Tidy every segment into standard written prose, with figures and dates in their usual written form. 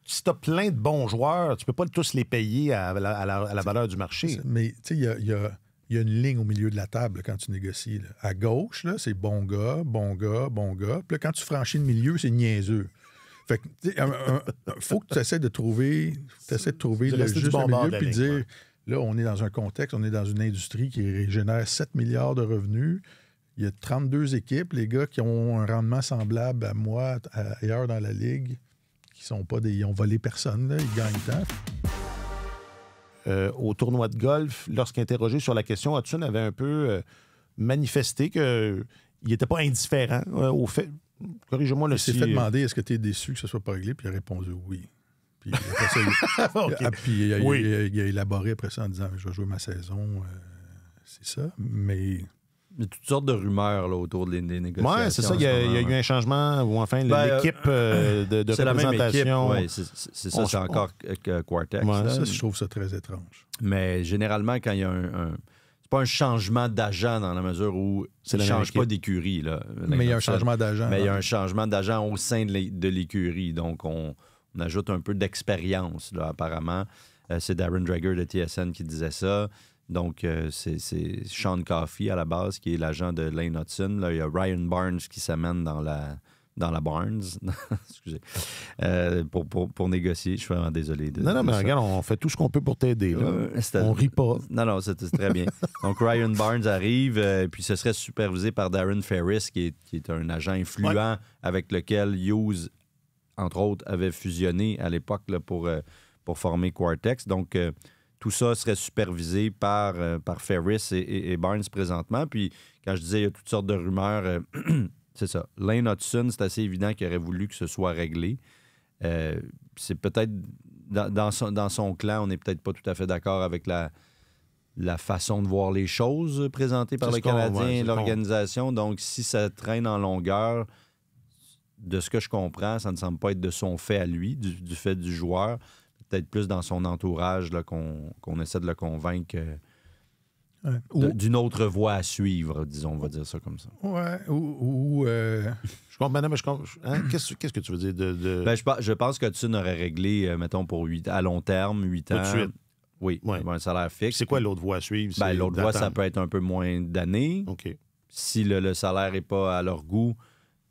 si tu as plein de bons joueurs, tu peux pas tous les payer à la valeur du marché. Mais tu sais, il y a une ligne au milieu de la table là, quand tu négocies. Là. À gauche, là, c'est bon gars, bon gars, bon gars. Puis là, quand tu franchis le milieu, c'est niaiseux. Fait que, faut que tu essaies de trouver, le juste milieu, puis dire, là, on est dans un contexte, on est dans une industrie qui génère 7 milliards de revenus. Il y a 32 équipes, les gars qui ont un rendement semblable à moi ailleurs dans la ligue, qui sont pas ils ont volé personne, là, ils gagnent tant. Au tournoi de golf, lorsqu'interrogé sur la question, Hudson avait un peu manifesté qu'il n'était pas indifférent au fait. Corrige-moi Il s'est fait demander est-ce que tu es déçu que ce soit pas réglé, puis il a répondu oui. Puis après ça, il a élaboré après ça en disant je vais jouer ma saison, c'est ça, mais. Il y a toutes sortes de rumeurs là, autour des négociations. Oui, c'est ça. Il y a eu un changement, ou enfin, l'équipe de c'est représentation. La même équipe, c'est ça, c'est encore Quartex. Ouais, ça, je trouve ça très étrange. Mais généralement, quand il y a c'est pas un changement d'agent dans la mesure où il ne change pas d'écurie. Là, mais il y a un changement d'agent. Mais il y a un changement d'agent au sein de l'écurie. Donc, on ajoute un peu d'expérience, là, apparemment. C'est Darren Dreger de TSN qui disait ça. Donc, c'est Sean Coffey à la base qui est l'agent de Lane Hudson. Là, il y a Ryan Barnes qui s'amène dans la Barnes, excusez, pour négocier. Je suis vraiment désolé. Non, mais regarde, on fait tout ce qu'on peut pour t'aider. On rit pas. Non, c'est très bien. Donc, Ryan Barnes arrive, puis ce serait supervisé par Darren Ferris, qui est un agent influent avec lequel Hughes, entre autres, avait fusionné à l'époque là, pour former Quartex. Donc, tout ça serait supervisé par Ferris et Barnes présentement. Puis, quand je disais il y a toutes sortes de rumeurs, c'est ça. Lane Hudson, c'est assez évident qu'il aurait voulu que ce soit réglé. C'est peut-être, dans son clan, on n'est peut-être pas tout à fait d'accord avec la façon de voir les choses présentées par le Canadien et l'organisation. Donc, si ça traîne en longueur, de ce que je comprends, ça ne semble pas être de son fait à lui, du fait du joueur. Peut-être plus dans son entourage là, qu'on essaie de le convaincre d'une autre voie à suivre, disons, on va dire ça comme ça. Ouais, Je comprends, mais qu'est-ce que tu veux dire de... Ben, je pense que Hudson aurait réglé, mettons, à long terme, 8 ans. Tout de suite. Oui, un salaire fixe. C'est quoi l'autre voie à suivre? Ben, l'autre voie, ça peut être un peu moins d'années. OK. Si le salaire n'est pas à leur goût,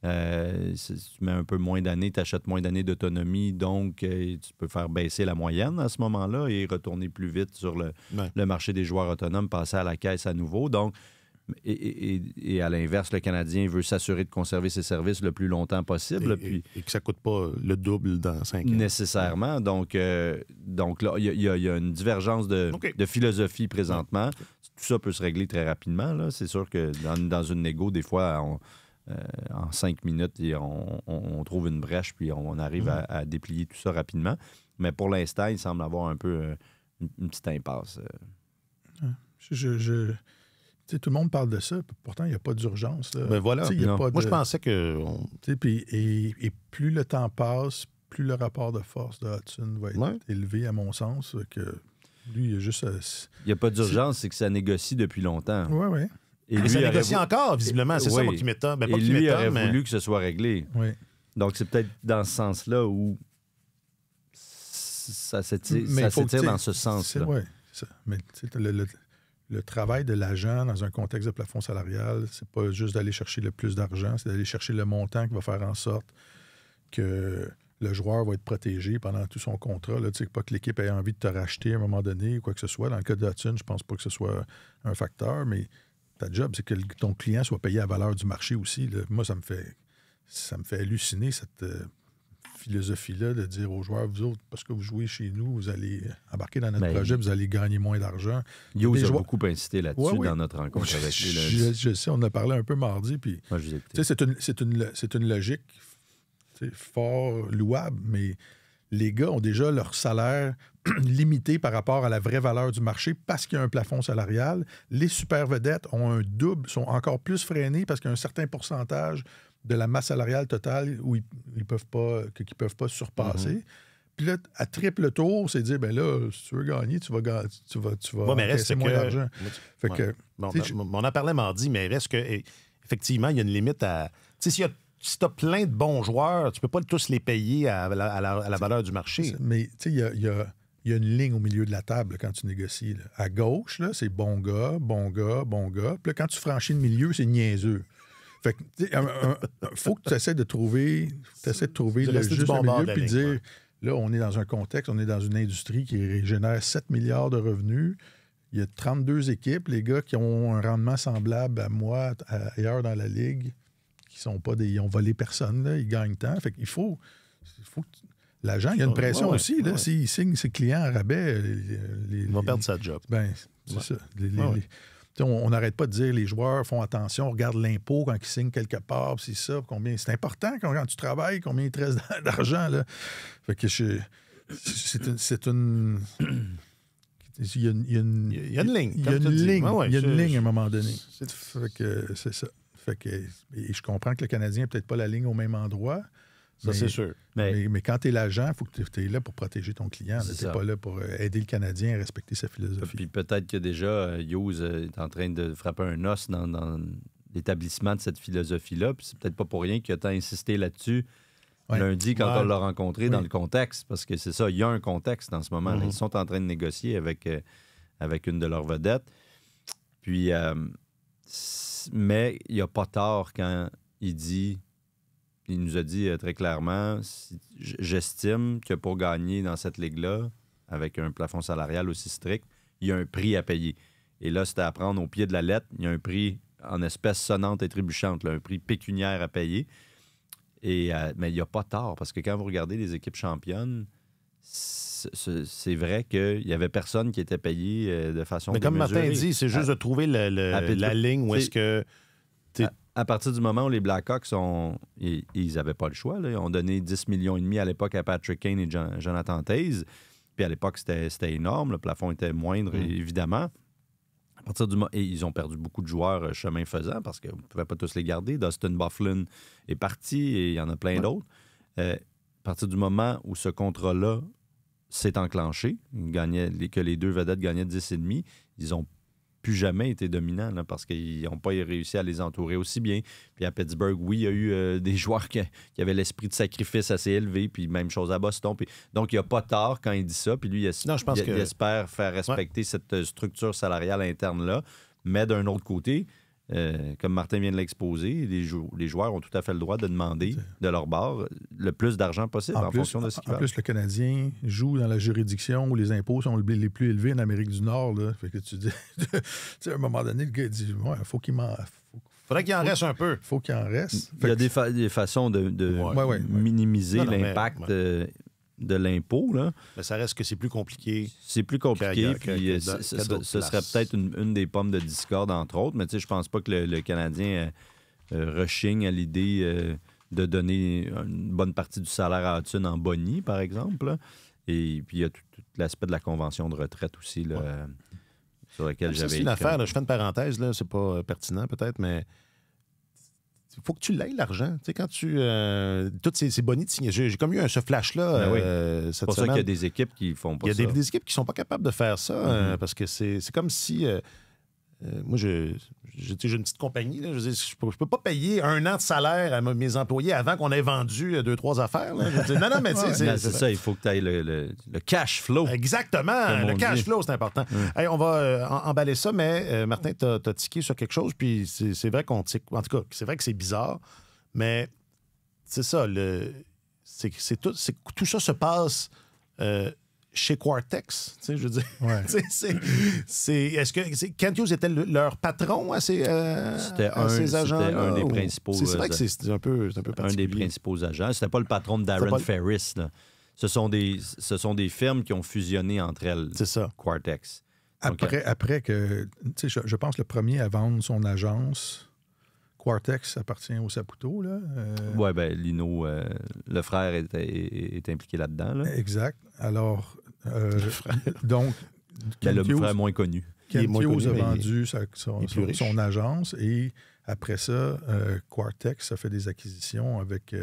tu mets un peu moins d'années, tu achètes moins d'années d'autonomie, donc tu peux faire baisser la moyenne à ce moment-là et retourner plus vite sur le marché des joueurs autonomes, passer à la caisse à nouveau. Donc, et à l'inverse, le Canadien veut s'assurer de conserver ses services le plus longtemps possible. Et que ça ne coûte pas le double dans 5 ans. Nécessairement. Donc là, il y a une divergence de philosophie présentement. Tout ça peut se régler très rapidement. Là. C'est sûr que dans une négo, des fois, en 5 minutes, on trouve une brèche puis on arrive à déplier tout ça rapidement. Mais pour l'instant, il semble avoir un peu une petite impasse. Tout le monde parle de ça, pourtant, il n'y a pas d'urgence. Ben voilà. Moi, je pensais que... Et plus le temps passe, plus le rapport de force de Hudson va être élevé, à mon sens, que lui, il y a juste... Il n'y a pas d'urgence, c'est que ça négocie depuis longtemps. Oui. Et lui, ça négocie encore, visiblement. C'est ça, moi, qui m'étonne. Ben, et lui aurait voulu que ce soit réglé. Oui. Donc, c'est peut-être dans ce sens-là où ça s'étire dans ce sens-là. Oui, c'est ça. Mais le travail de l'agent dans un contexte de plafond salarial, c'est pas juste d'aller chercher le plus d'argent, c'est d'aller chercher le montant qui va faire en sorte que le joueur va être protégé pendant tout son contrat. Là, pas que l'équipe ait envie de te racheter à un moment donné ou quoi que ce soit. Dans le cas de Hudson, je pense pas que ce soit un facteur, mais ta job, c'est que ton client soit payé à la valeur du marché aussi. Là. Moi, ça me fait halluciner cette philosophie-là de dire aux joueurs, vous autres, parce que vous jouez chez nous, vous allez embarquer dans notre projet, vous allez gagner moins d'argent. Hughes a beaucoup incité là-dessus dans notre rencontre avec lui. Je sais, on en a parlé un peu mardi. Puis, c'est une logique fort louable, mais les gars ont déjà leur salaire limité par rapport à la vraie valeur du marché parce qu'il y a un plafond salarial. Les super vedettes ont un double, sont encore plus freinés parce qu'il y a un certain pourcentage de la masse salariale totale où qu'ils peuvent pas surpasser. Puis là, à triple tour, c'est dire, ben là, si tu veux gagner, tu vas encaisser moins d'argent. On en parlait mardi, mais reste que effectivement, il y a une limite à... Tu sais, s'il y a si tu as plein de bons joueurs, tu peux pas tous les payer à la valeur du marché. Mais tu sais, il y a une ligne au milieu de la table là, quand tu négocies. Là. À gauche, là, c'est bon gars, bon gars, bon gars. Puis là, quand tu franchis le milieu, c'est niaiseux. Fait que, tu sais, faut que tu essaies de trouver, le juste milieu, puis dire, ouais. Là, on est dans un contexte, on est dans une industrie qui génère 7 milliards de revenus. Il y a 32 équipes, les gars qui ont un rendement semblable à moi ailleurs dans la ligue, qui sont pas ils ont volé personne, là, ils gagnent tant. Fait qu'il faut que l'agent, il y a une pression aussi. Là, s'il signe ses clients à rabais, il va perdre sa job. Ben, c'est ça. On n'arrête pas de dire les joueurs font attention, regardent l'impôt quand ils signent quelque part, c'est ça, combien. C'est important quand tu travailles, combien il te reste d'argent. Là. Fait que c'est une. Il y a une ligne. Il y a une ligne à un moment donné. Fait que c'est ça. Fait que, et je comprends que le Canadien n'a peut-être pas la ligne au même endroit. Ça, c'est sûr. Mais quand tu es l'agent, il faut que tu es là pour protéger ton client. Tu n'es pas là pour aider le Canadien à respecter sa philosophie. Puis peut-être que déjà, Hughes est en train de frapper un os dans l'établissement de cette philosophie-là. Puis c'est peut-être pas pour rien qu'il a tant insisté là-dessus lundi quand on l'a rencontré dans le contexte. Parce que c'est ça, il y a un contexte en ce moment. Là. Ils sont en train de négocier avec une de leurs vedettes. Puis, mais il n'y a pas tort quand il dit... Il nous a dit très clairement, j'estime que pour gagner dans cette ligue-là, avec un plafond salarial aussi strict, il y a un prix à payer. Et là, c'était à prendre au pied de la lettre. Il y a un prix en espèces sonnantes et trébuchantes, là, un prix pécuniaire à payer. Mais il n'y a pas tort, parce que quand vous regardez les équipes championnes, c'est vrai qu'il n'y avait personne qui était payé de façon démesurée. Mais comme Martin dit, c'est juste de trouver la ligne où est-ce que... À partir du moment où les Blackhawks ils n'avaient pas le choix. Là. Ils ont donné 10,5 millions à l'époque à Patrick Kane et Jonathan Toews. Puis à l'époque, c'était énorme. Le plafond était moindre, évidemment. À partir du moment... Et ils ont perdu beaucoup de joueurs chemin faisant parce qu'on ne pouvait pas tous les garder. Dustin Byfuglien est parti et il y en a plein d'autres. À partir du moment où ce contrat-là s'est enclenché, que les deux vedettes gagnaient 10,5, ils ont plus jamais été dominants là, parce qu'ils n'ont pas réussi à les entourer aussi bien. Puis à Pittsburgh, oui, il y a eu des joueurs qui avaient l'esprit de sacrifice assez élevé, puis même chose à Boston. Puis, donc, il n'y a pas tort quand il dit ça. Puis lui, il espère faire respecter cette structure salariale interne-là. Mais d'un autre côté, comme Martin vient de l'exposer, les joueurs ont tout à fait le droit de demander de leur bord le plus d'argent possible en fonction de ce qu'ils veulent. En plus, le Canadien joue dans la juridiction où les impôts sont les plus élevés en Amérique du Nord. Là. Fait que tu dis, à un moment donné, le gars dit faut qu'il m'en... Faudrait qu'il en reste un peu. Faut qu'il en reste. Il y a des façons de minimiser l'impact de l'impôt. Là. Mais ça reste que c'est plus compliqué. C'est plus compliqué. Puis ce serait peut-être une des pommes de discorde, entre autres. Mais je pense pas que le Canadien rechigne à l'idée de donner une bonne partie du salaire à Hudson en boni, par exemple. Là. Et puis il y a tout l'aspect de la convention de retraite aussi, là, sur laquelle j'avais... C'est une affaire. Là, je fais une parenthèse, là, c'est pas pertinent peut-être, mais... Il faut que tu l'aies, l'argent. Tu sais, quand tu... toutes ces bonnies de signer... J'ai comme eu ce flash-là cette semaine. C'est pour ça qu'il y a des équipes qui font pas ça. Il y a des équipes qui sont pas capables de faire ça parce que c'est comme si... moi, j'ai une petite compagnie. Là, je peux pas payer 1 an de salaire à mes employés avant qu'on ait vendu 2-3 affaires. Là. Non, mais c'est ça. Il faut que tu ailles le cash flow. Exactement. Le cash flow, c'est important. Hey, on va emballer ça, mais Martin, t'as tiqué sur quelque chose, puis c'est vrai qu'on tique. En tout cas, c'est vrai que c'est bizarre, mais c'est ça. Tout ça se passe... chez Quartex, tu sais, je veux dire. Ouais. Est-ce que Kent Hughes était leur patron à ces agents? C'était un des principaux. C'est vrai que c'est un peu particulier. Un des principaux agents. C'était pas le patron de Darren Ferris. Là. Ce sont des firmes qui ont fusionné entre elles. C'est ça. Quartex. Après que, tu sais, je pense le premier à vendre son agence, Quartex appartient au Saputo, là. Oui, bien, Lino, le frère est impliqué là-dedans. Là. Exact. Alors, donc... le frère moins connu. Kent Hughes a vendu son agence et après ça, Quartex a fait des acquisitions avec...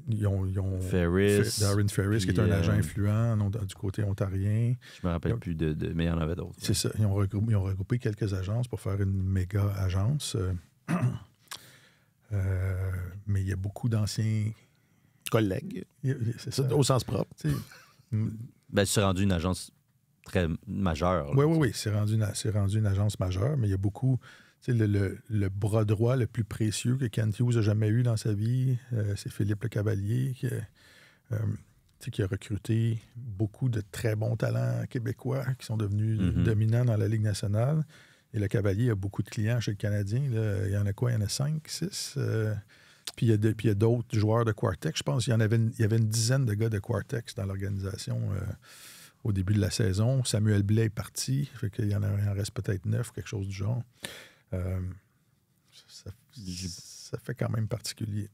ils ont Darren Ferris, qui est un agent influent du côté ontarien. Je me rappelle plus mais il y en avait d'autres. C'est ça. Ils ont regroupé quelques agences pour faire une méga agence. Mais il y a beaucoup d'anciens collègues. C'est ça. Au sens propre. Ben, c'est rendu une agence très majeure. Oui. C'est rendu une agence majeure, mais il y a beaucoup. Le bras droit le plus précieux que Kent Hughes a jamais eu dans sa vie, c'est Philippe Le Cavalier, qui a recruté beaucoup de très bons talents québécois qui sont devenus dominants dans la Ligue nationale. Et Le Cavalier a beaucoup de clients chez le Canadien. Là. Il y en a quoi? Il y en a 5, 6? Puis il y a d'autres joueurs de Quartex. Je pense qu'il y avait une dizaine de gars de Quartex dans l'organisation au début de la saison. Samuel Blais est parti. Fait qu'il en reste peut-être 9 ou quelque chose du genre. Ça fait quand même particulier.